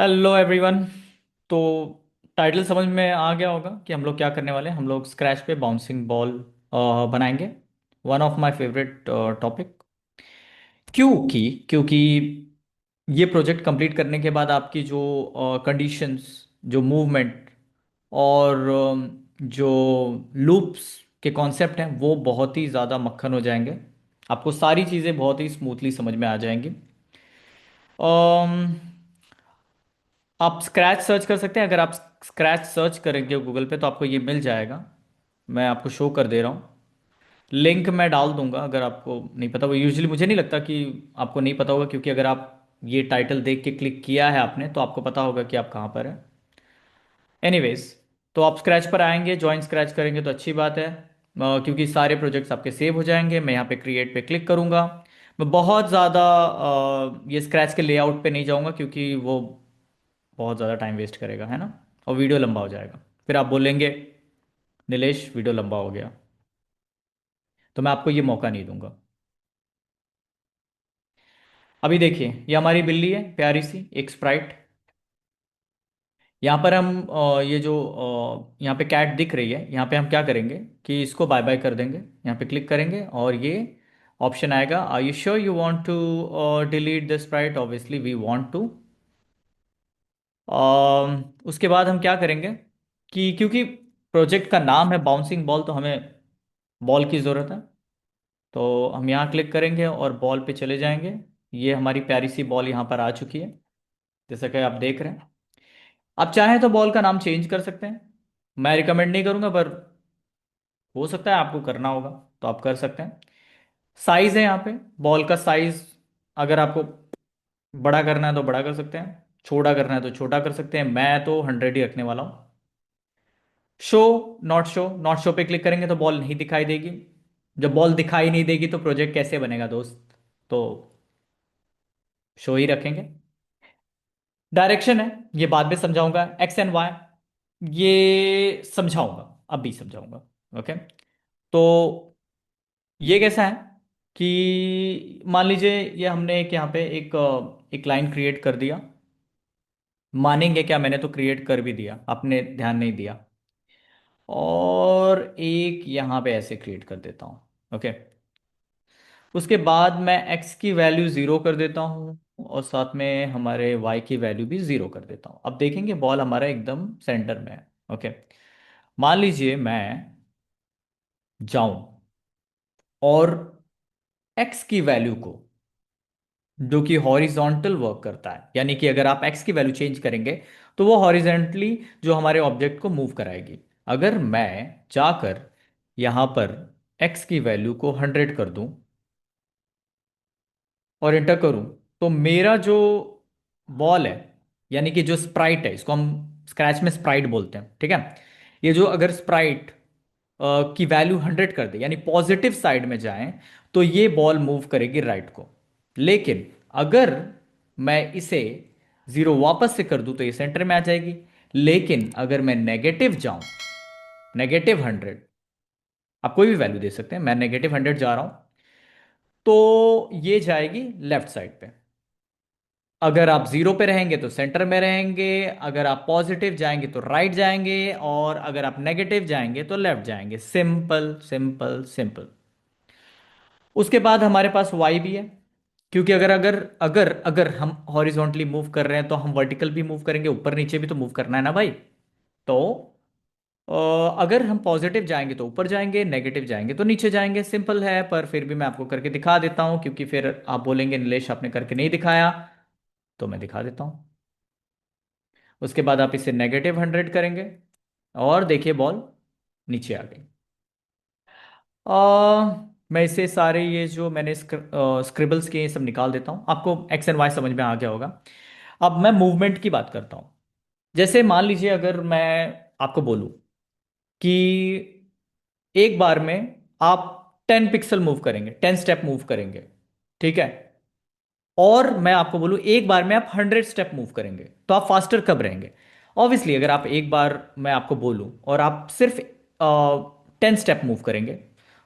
Hello everyone. तो title समझ में आ गया होगा कि हम लोग क्या करने वाले हैं। हम लोग स्क्रैच पे बाउंसिंग बॉल बनाएंगे। One of my favourite topic. क्योंकि ये प्रोजेक्ट कंप्लीट करने के बाद आपकी जो कंडीशंस, जो मूवमेंट और जो लूप्स के कॉन्सेप्ट हैं वो बहुत ही ज़्यादा मक्खन हो जाएंगे। आपको सारी चीज़ें बहुत ही स्मूथली समझ में आ जाएंगी। आप स्क्रैच सर्च कर सकते हैं। अगर आप स्क्रैच सर्च करेंगे गूगल पे तो आपको ये मिल जाएगा। मैं आपको शो कर दे रहा हूँ। लिंक मैं डाल दूंगा अगर आपको नहीं पता। वो यूजुअली मुझे नहीं लगता कि आपको नहीं पता होगा, क्योंकि अगर आप ये टाइटल देख के क्लिक किया है आपने तो आपको पता होगा कि आप कहाँ पर हैं। एनीवेज, तो आप स्क्रैच पर आएंगे, ज्वाइन स्क्रैच करेंगे तो अच्छी बात है। क्योंकि सारे प्रोजेक्ट्स आपके सेव हो जाएंगे। मैं यहाँ पे क्रिएट पे क्लिक करूँगा। मैं बहुत ज़्यादा ये स्क्रैच के लेआउट पे नहीं जाऊँगा, क्योंकि वो बहुत ज़्यादा टाइम वेस्ट करेगा, है ना। और वीडियो लंबा हो जाएगा। फिर आप बोलेंगे नीलेश वीडियो लंबा हो गया, तो मैं आपको ये मौका नहीं दूंगा। अभी देखिए, ये हमारी बिल्ली है, प्यारी सी एक स्प्राइट। यहाँ पर हम ये जो यहाँ पे कैट दिख रही है, यहाँ पे हम क्या करेंगे कि इसको बाय बाय कर देंगे। यहाँ पे क्लिक करेंगे और ये ऑप्शन आएगा, are you sure you want to delete the sprite. Obviously we want to. उसके बाद हम क्या करेंगे कि क्योंकि प्रोजेक्ट का नाम है बाउंसिंग बॉल, तो हमें बॉल की ज़रूरत है। तो हम यहाँ क्लिक करेंगे और बॉल पे चले जाएंगे। ये हमारी प्यारी सी बॉल यहाँ पर आ चुकी है, जैसा कि आप देख रहे हैं। आप चाहें तो बॉल का नाम चेंज कर सकते हैं। मैं रिकमेंड नहीं करूँगा, पर हो सकता है आपको करना होगा तो आप कर सकते हैं। साइज़ है यहाँ पे, बॉल का साइज़ अगर आपको बड़ा करना है तो बड़ा कर सकते हैं, छोटा करना है तो छोटा कर सकते हैं। मैं तो 100 ही रखने वाला हूँ। Show, not show, not show पे क्लिक करेंगे तो बॉल नहीं दिखाई देगी। जब बॉल दिखाई नहीं देगी तो प्रोजेक्ट कैसे बनेगा दोस्त। तो शो ही रखेंगे। डायरेक्शन है, ये बाद में समझाऊंगा। एक्स एंड वाई ये समझाऊंगा, अभी समझाऊंगा। ओके। तो ये कैसा है कि मान लीजिए ये हमने एक यहाँ पे एक लाइन क्रिएट कर दिया। मानेंगे क्या, मैंने तो क्रिएट कर भी दिया, आपने ध्यान नहीं दिया। और एक यहाँ पे ऐसे क्रिएट कर देता हूँ। ओके। उसके बाद मैं x की वैल्यू ज़ीरो कर देता हूँ और साथ में हमारे y की वैल्यू भी ज़ीरो कर देता हूँ। अब देखेंगे बॉल हमारा एकदम सेंटर में है। ओके। मान लीजिए मैं जाऊं और x की वैल्यू को, जो कि हॉरिजॉन्टल वर्क करता है, यानी कि अगर आप x की वैल्यू चेंज करेंगे तो वो हॉरिजॉन्टली जो हमारे ऑब्जेक्ट को मूव कराएगी। अगर मैं जाकर यहां पर x की वैल्यू को 100 कर दूं और इंटर करूं, तो मेरा जो बॉल है, यानी कि जो स्प्राइट है, इसको हम स्क्रैच में स्प्राइट बोलते हैं, ठीक है। ये जो अगर स्प्राइट की वैल्यू 100 कर दे, यानी पॉजिटिव साइड में जाए, तो ये बॉल मूव करेगी राइट को। लेकिन अगर मैं इसे जीरो वापस से कर दूं तो ये सेंटर में आ जाएगी। लेकिन अगर मैं नेगेटिव जाऊं, -100, आप कोई भी वैल्यू दे सकते हैं, मैं -100 जा रहा हूं, तो ये जाएगी लेफ्ट साइड पे। अगर आप जीरो पे रहेंगे तो सेंटर में रहेंगे, अगर आप पॉजिटिव जाएंगे तो राइट जाएंगे, और अगर आप नेगेटिव जाएंगे तो लेफ्ट जाएंगे। Simple simple simple. उसके बाद हमारे पास वाई भी है, क्योंकि अगर अगर अगर अगर हम हॉरिजॉन्टली मूव कर रहे हैं तो हम वर्टिकल भी मूव करेंगे, ऊपर नीचे भी तो मूव करना है ना भाई। तो अ, अगर हम पॉजिटिव जाएंगे तो ऊपर जाएंगे, नेगेटिव जाएंगे तो नीचे जाएंगे। सिंपल है, पर फिर भी मैं आपको करके दिखा देता हूं, क्योंकि फिर आप बोलेंगे नीलेश आपने करके नहीं दिखाया, तो मैं दिखा देता हूं। उसके बाद आप इसे -100 करेंगे और देखिए बॉल नीचे आ गई। मैं इसे सारे ये जो मैंने स्क्रिबल्स किए ये सब निकाल देता हूँ। आपको एक्स एंड वाई समझ में आ गया होगा। अब मैं मूवमेंट की बात करता हूँ। जैसे मान लीजिए अगर मैं आपको बोलूँ कि एक बार में आप 10 पिक्सल मूव करेंगे, 10 स्टेप मूव करेंगे, ठीक है। और मैं आपको बोलूं एक बार में आप 100 स्टेप मूव करेंगे, तो आप फास्टर कब रहेंगे। ऑब्वियसली अगर आप एक बार मैं आपको बोलूं और आप सिर्फ 10 स्टेप मूव करेंगे,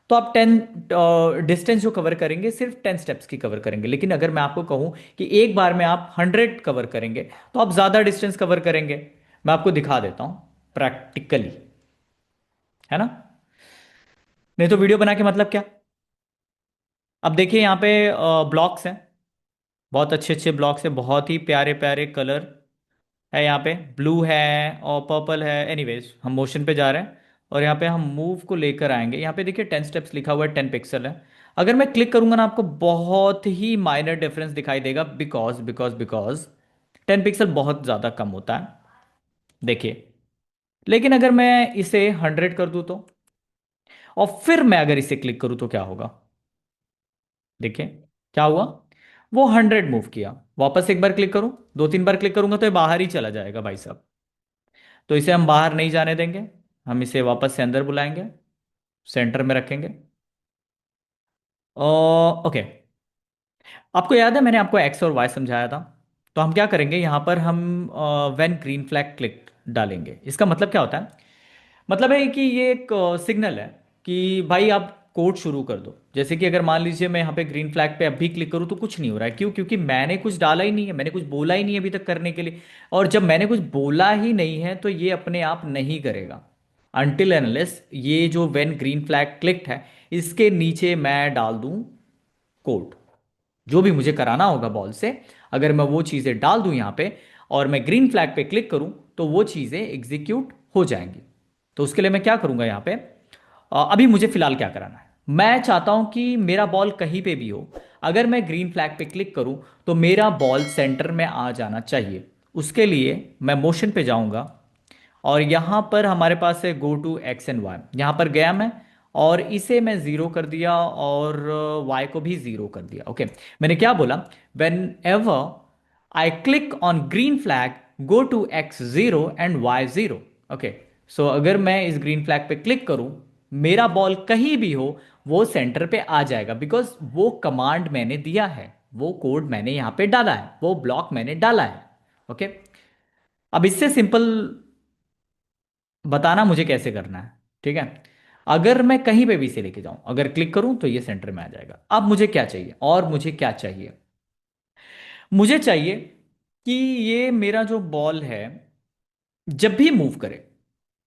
तो आप 10 डिस्टेंस जो कवर करेंगे सिर्फ 10 स्टेप्स की कवर करेंगे। लेकिन अगर मैं आपको कहूं कि एक बार में आप 100 कवर करेंगे तो आप ज्यादा डिस्टेंस कवर करेंगे। मैं आपको दिखा देता हूं प्रैक्टिकली, है ना। नहीं तो वीडियो बना के मतलब क्या। अब देखिए यहाँ पे ब्लॉक्स हैं, बहुत अच्छे अच्छे ब्लॉक्स हैं, बहुत ही प्यारे प्यारे कलर है यहाँ पे, ब्लू है और पर्पल है। एनीवेज हम मोशन पे जा रहे हैं और यहाँ पे हम मूव को लेकर आएंगे। यहाँ पे देखिए 10 स्टेप्स लिखा हुआ है, 10 पिक्सल है। अगर मैं क्लिक करूंगा ना आपको बहुत ही माइनर डिफरेंस दिखाई देगा, बिकॉज बिकॉज बिकॉज 10 पिक्सल बहुत ज़्यादा कम होता है, देखिए। लेकिन अगर मैं इसे 100 कर दूं तो, और फिर मैं अगर इसे क्लिक करूं तो क्या होगा, देखिए क्या हुआ। वो 100 मूव किया, वापस एक बार क्लिक करूं, दो तीन बार क्लिक करूंगा तो ये बाहर ही चला जाएगा भाई साहब। तो इसे हम बाहर नहीं जाने देंगे, हम इसे वापस से अंदर बुलाएंगे, सेंटर में रखेंगे। ओके, आपको याद है मैंने आपको एक्स और वाई समझाया था। तो हम क्या करेंगे यहाँ पर, हम व्हेन ग्रीन फ्लैग क्लिक डालेंगे। इसका मतलब क्या होता है, मतलब है कि ये एक सिग्नल है कि भाई आप कोड शुरू कर दो। जैसे कि अगर मान लीजिए मैं यहाँ पे ग्रीन फ्लैग पे अभी क्लिक करूँ तो कुछ नहीं हो रहा है, क्यों, क्योंकि मैंने कुछ डाला ही नहीं है, मैंने कुछ बोला ही नहीं है अभी तक करने के लिए। और जब मैंने कुछ बोला ही नहीं है तो ये अपने आप नहीं करेगा, अनटिल एनलेस ये जो व्हेन ग्रीन फ्लैग क्लिक्ड है इसके नीचे मैं डाल दूं कोड, जो भी मुझे कराना होगा बॉल से। अगर मैं वो चीज़ें डाल दूं यहाँ पे और मैं ग्रीन फ्लैग पे क्लिक करूं तो वो चीज़ें एग्जीक्यूट हो जाएंगी। तो उसके लिए मैं क्या करूंगा यहाँ पे, अभी मुझे फिलहाल क्या कराना है, मैं चाहता हूं कि मेरा बॉल कहीं पे भी हो, अगर मैं ग्रीन फ्लैग पे क्लिक करूं तो मेरा बॉल सेंटर में आ जाना चाहिए। उसके लिए मैं मोशन पे जाऊंगा और यहां पर हमारे पास है go to X and Y, यहां पर गया मैं और इसे मैं जीरो कर दिया और वाई को भी जीरो कर दिया। ओके, मैंने क्या बोला, whenever I click on green flag go to X zero and Y zero. Okay, so अगर मैं इस ग्रीन फ्लैग पे क्लिक करूं, मेरा बॉल कहीं भी हो वो सेंटर पे आ जाएगा, बिकॉज वो कमांड मैंने दिया है, वो कोड मैंने यहां पे डाला है, वो ब्लॉक मैंने डाला है। ओके, अब इससे सिंपल बताना मुझे कैसे करना है, ठीक है। अगर मैं कहीं पे भी इसे लेके जाऊं, अगर क्लिक करूं तो ये सेंटर में आ जाएगा। अब मुझे क्या चाहिए, और मुझे क्या चाहिए, मुझे चाहिए कि ये मेरा जो बॉल है जब भी मूव करे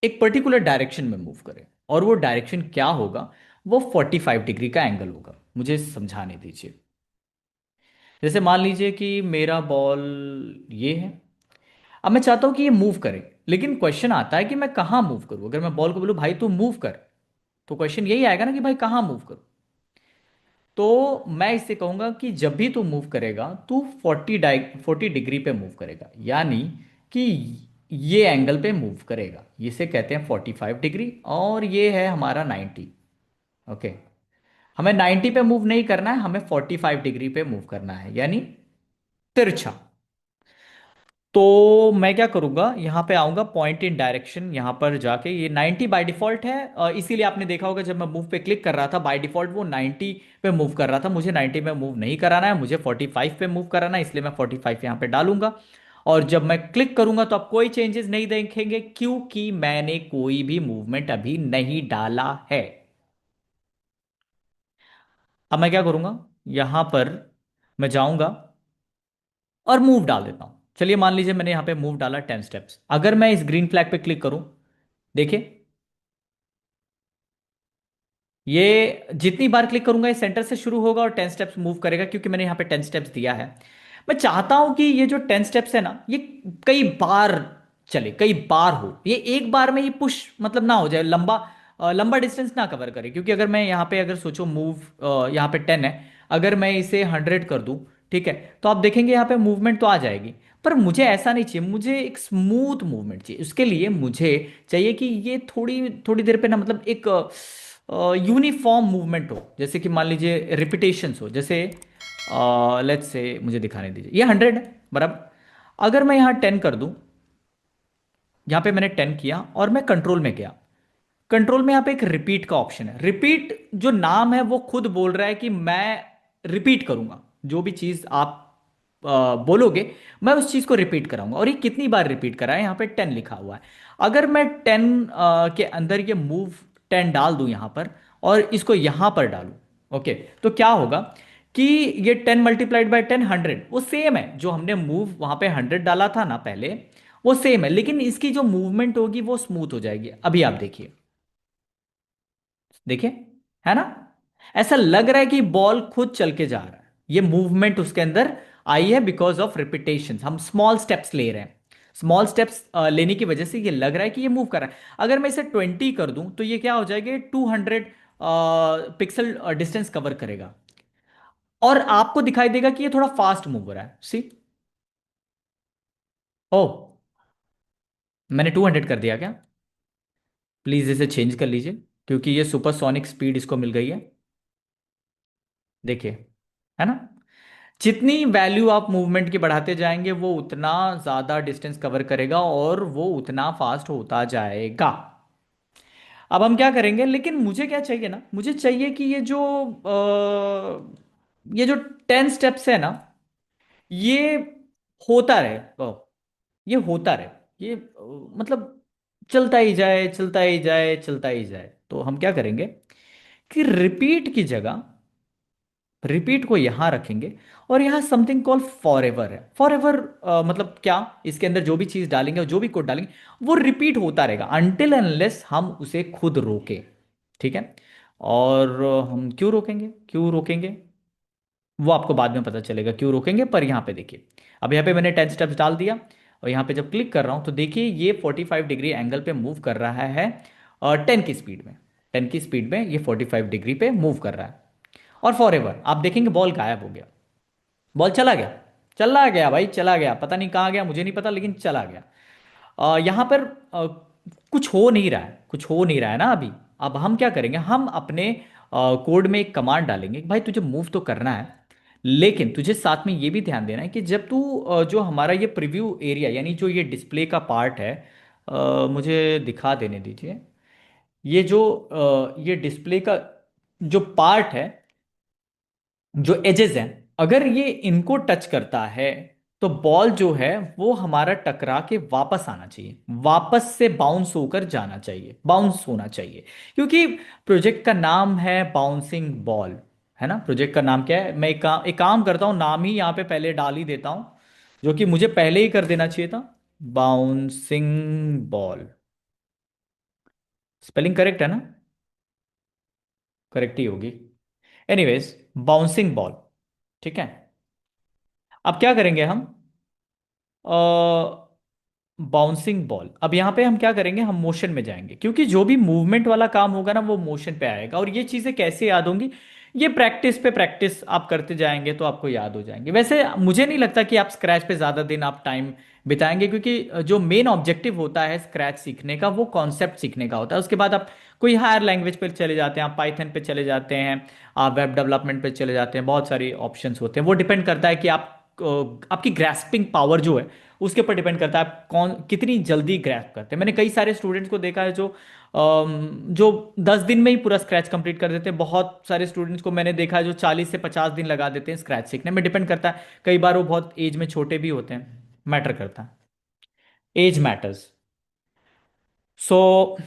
एक पर्टिकुलर डायरेक्शन में मूव करे, और वो डायरेक्शन क्या होगा, वो 45 डिग्री का एंगल होगा। मुझे समझाने दीजिए। जैसे मान लीजिए कि मेरा बॉल ये है, अब मैं चाहता हूं कि ये मूव करे, लेकिन क्वेश्चन आता है कि मैं कहां मूव करूं। अगर मैं बॉल को बोलूं भाई तू मूव कर, तो क्वेश्चन यही आएगा ना कि भाई कहाँ मूव करूं। तो मैं इससे कहूंगा कि जब भी तू मूव करेगा तू 40 डिग्री पे मूव करेगा, यानी कि ये एंगल पे मूव करेगा। इसे कहते हैं 45 डिग्री, और ये है हमारा 90। ओके, हमें 90 पे मूव नहीं करना है, हमें 45 डिग्री पे मूव करना है, यानी तिरछा। तो मैं क्या करूंगा, यहां पे आऊंगा पॉइंट इन डायरेक्शन, यहां पर जाके ये 90 बाय डिफॉल्ट है, इसीलिए आपने देखा होगा जब मैं मूव पे क्लिक कर रहा था बाय डिफॉल्ट वो 90 पे मूव कर रहा था। मुझे 90 पे मूव नहीं कराना है, मुझे 45 पे मूव कराना है, इसलिए मैं 45 यहां पे डालूंगा। और जब मैं क्लिक करूंगा तो आप कोई चेंजेस नहीं देखेंगे, क्योंकि मैंने कोई भी मूवमेंट अभी नहीं डाला है। अब मैं क्या करूंगा, यहां पर मैं जाऊंगा और मूव डाल देता हूं। चलिए मान लीजिए मैंने यहां पे मूव डाला 10 स्टेप्स। अगर मैं इस ग्रीन फ्लैग पे क्लिक करूं, देखिए ये जितनी बार क्लिक करूंगा ये सेंटर से शुरू होगा और 10 स्टेप्स मूव करेगा, क्योंकि मैंने यहां पे 10 स्टेप्स दिया है। मैं चाहता हूं कि ये जो 10 स्टेप्स है ना ये कई बार चले, कई बार हो, ये एक बार में ये पुश मतलब ना हो जाए, लंबा लंबा डिस्टेंस ना कवर करे। क्योंकि अगर मैं यहाँ पे अगर सोचो मूव यहाँ पे 10 है, अगर मैं इसे 100 कर दूं, ठीक है, तो आप देखेंगे यहाँ पे मूवमेंट तो आ जाएगी। पर मुझे ऐसा नहीं चाहिए, मुझे एक स्मूथ मूवमेंट चाहिए। उसके लिए मुझे चाहिए कि ये थोड़ी थोड़ी देर पे ना मतलब एक यूनिफॉर्म मूवमेंट हो, जैसे कि मान लीजिए रिपीटेशंस हो। जैसे लेट्स से मुझे दिखाने दीजिए, ये 100 है बराबर। अगर मैं यहाँ 10 कर दूं, यहाँ पे मैंने 10 किया और मैं कंट्रोल में गया, कंट्रोल में यहाँ पे एक रिपीट का ऑप्शन है। रिपीट जो नाम है वो खुद बोल रहा है कि मैं रिपीट करूंगा, जो भी चीज आप बोलोगे मैं उस चीज को रिपीट कराऊंगा। और ये कितनी बार रिपीट कराए, यहाँ पे 10 लिखा हुआ है। अगर मैं 10 के अंदर ये मूव 10 डाल दूं यहाँ पर, और इसको यहां पर डालूं, ओके, तो क्या होगा कि ये 10 × 10 × 100 वो सेम है, जो हमने मूव वहां पे 100 डाला था ना पहले, वो सेम है, लेकिन इसकी जो मूवमेंट होगी वो स्मूथ हो जाएगी। अभी आप देखिए, देखिए, है ना, ऐसा लग रहा है कि बॉल खुद चल के जा रहा है। ये मूवमेंट उसके अंदर आई है बिकॉज ऑफ रिपीटेशन, हम स्मॉल स्टेप्स ले रहे हैं। स्मॉल स्टेप्स लेने की वजह से ये लग रहा है कि ये मूव कर रहा है। अगर मैं इसे 20 कर दूं तो ये क्या हो जाएगा, 200 पिक्सल डिस्टेंस कवर करेगा, और आपको दिखाई देगा कि ये थोड़ा फास्ट मूव हो रहा है। सी, ओ, मैंने 200 कर दिया क्या? प्लीज इसे चेंज कर लीजिए, क्योंकि ये सुपरसोनिक स्पीड इसको मिल गई है। देखिए, है ना, जितनी वैल्यू आप मूवमेंट की बढ़ाते जाएंगे वो उतना ज्यादा डिस्टेंस कवर करेगा और वो उतना फास्ट होता जाएगा। अब हम क्या करेंगे, लेकिन मुझे क्या चाहिए ना, मुझे चाहिए कि ये जो 10 स्टेप्स है ना, ये होता रहे, ये होता रहे, ये मतलब चलता ही जाए, चलता ही जाए, चलता ही जाए। तो हम क्या करेंगे कि रिपीट की जगह, रिपीट को यहां रखेंगे, और यहां समथिंग कॉल फॉर एवर है। फॉर एवर मतलब क्या, इसके अंदर जो भी चीज डालेंगे और जो भी कोड डालेंगे वो रिपीट होता रहेगा अनटिल अनलेस हम उसे खुद रोके। ठीक है, और हम क्यों रोकेंगे, क्यों रोकेंगे वो आपको बाद में पता चलेगा क्यों रोकेंगे। पर यहाँ पे देखिए, अब यहाँ पे मैंने 10 स्टेप्स डाल दिया, और यहाँ पे जब क्लिक कर रहा हूँ तो देखिए ये 45 डिग्री एंगल पे मूव कर रहा है, 10 की स्पीड में। 10 की स्पीड में ये 45 डिग्री पे मूव कर रहा है। और फॉर एवर आप देखेंगे बॉल गायब हो गया, बॉल चला गया, चला गया भाई, चला गया, पता नहीं कहाँ गया, मुझे नहीं पता, लेकिन चला गया। यहाँ पर कुछ हो नहीं रहा है, कुछ हो नहीं रहा है ना अभी। अब हम क्या करेंगे, हम अपने कोड में एक कमांड डालेंगे कि भाई तुझे मूव तो करना है, लेकिन तुझे साथ में ये भी ध्यान देना है कि जब तू जो हमारा ये प्रीव्यू एरिया, यानी जो ये डिस्प्ले का पार्ट है, मुझे दिखा देने दीजिए, ये जो ये डिस्प्ले का जो पार्ट है, जो एजेस हैं, अगर ये इनको टच करता है तो बॉल जो है वो हमारा टकरा के वापस आना चाहिए, वापस से बाउंस होकर जाना चाहिए, बाउंस होना चाहिए, क्योंकि प्रोजेक्ट का नाम है बाउंसिंग बॉल, है ना। प्रोजेक्ट का नाम क्या है, मैं एक काम करता हूँ, नाम ही यहाँ पे पहले डाल ही देता हूँ, जो कि मुझे पहले ही कर देना चाहिए था, बाउंसिंग बॉल। स्पेलिंग करेक्ट है ना? करेक्ट ही होगी। एनीवेज, बाउंसिंग बॉल, ठीक है। अब क्या करेंगे हम, बाउंसिंग बॉल, अब यहां पे हम क्या करेंगे, हम मोशन में जाएंगे, क्योंकि जो भी मूवमेंट वाला काम होगा ना वो मोशन पे आएगा। और ये चीजें कैसे याद होंगी, ये प्रैक्टिस पे प्रैक्टिस आप करते जाएंगे तो आपको याद हो जाएंगे। वैसे मुझे नहीं लगता कि आप स्क्रैच पे ज्यादा दिन आप टाइम बिताएंगे, क्योंकि जो मेन ऑब्जेक्टिव होता है स्क्रैच सीखने का वो कॉन्सेप्ट सीखने का होता है। उसके बाद आप कोई हायर लैंग्वेज पे चले जाते हैं, आप पाइथन पे चले जाते हैं, आप वेब डेवलपमेंट पे चले जाते हैं, बहुत सारी ऑप्शंस होते हैं। वो डिपेंड करता है कि आप आपकी ग्रास्पिंग पावर जो है उसके ऊपर डिपेंड करता है आप कौन कितनी जल्दी ग्रैस्प करते हैं। मैंने कई सारे स्टूडेंट्स को देखा है जो 10 दिन में ही पूरा स्क्रैच कंप्लीट कर देते हैं। बहुत सारे स्टूडेंट्स को मैंने देखा है जो 40 से 50 दिन लगा देते हैं स्क्रैच सीखने में। डिपेंड करता है, कई बार वो बहुत एज में छोटे भी होते हैं, मैटर करता है, एज मैटर्स। सो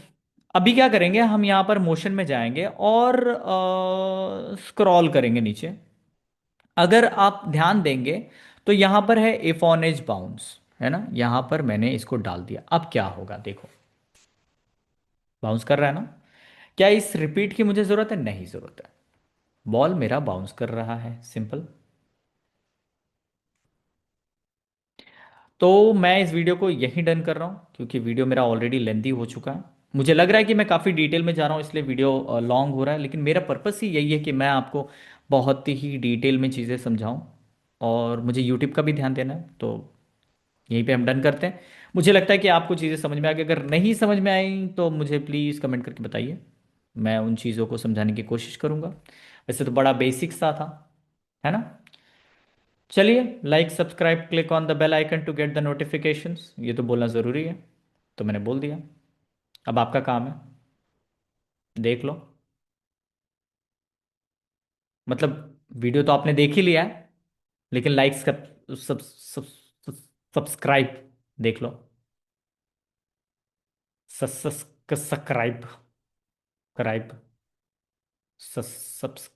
अभी क्या करेंगे, हम यहाँ पर मोशन में जाएंगे और स्क्रॉल करेंगे नीचे। अगर आप ध्यान देंगे तो यहां पर है इफ ऑन एज बाउंस, है ना, यहां पर मैंने इसको डाल दिया। अब क्या होगा देखो, बाउंस कर रहा है ना। क्या इस रिपीट की मुझे जरूरत है? नहीं जरूरत है, बॉल मेरा बाउंस कर रहा है, सिंपल। तो मैं इस वीडियो को यहीं डन कर रहा हूँ, क्योंकि वीडियो मेरा ऑलरेडी लेंदी हो चुका है। मुझे लग रहा है कि मैं काफ़ी डिटेल में जा रहा हूँ, इसलिए वीडियो लॉन्ग हो रहा है, लेकिन मेरा पर्पस ही यही है कि मैं आपको बहुत ही डिटेल में चीज़ें समझाऊँ, और मुझे यूट्यूब का भी ध्यान देना है। तो यहीं पे हम डन करते हैं। मुझे लगता है कि आपको चीज़ें समझ में आ गई। अगर नहीं समझ में आई तो मुझे प्लीज़ कमेंट करके बताइए, मैं उन चीज़ों को समझाने की कोशिश करूँगा। वैसे तो बड़ा बेसिक सा था, है ना। चलिए, like, subscribe, click on the bell icon to get the notifications, ये तो बोलना ज़रूरी है, तो मैंने बोल दिया। अब आपका काम है, देख लो, मतलब वीडियो तो आपने देख ही लिया है, लेकिन लाइक सब्सक्राइब देख लो, सब्सक्राइब, क्राइब। सब्सक्राइब।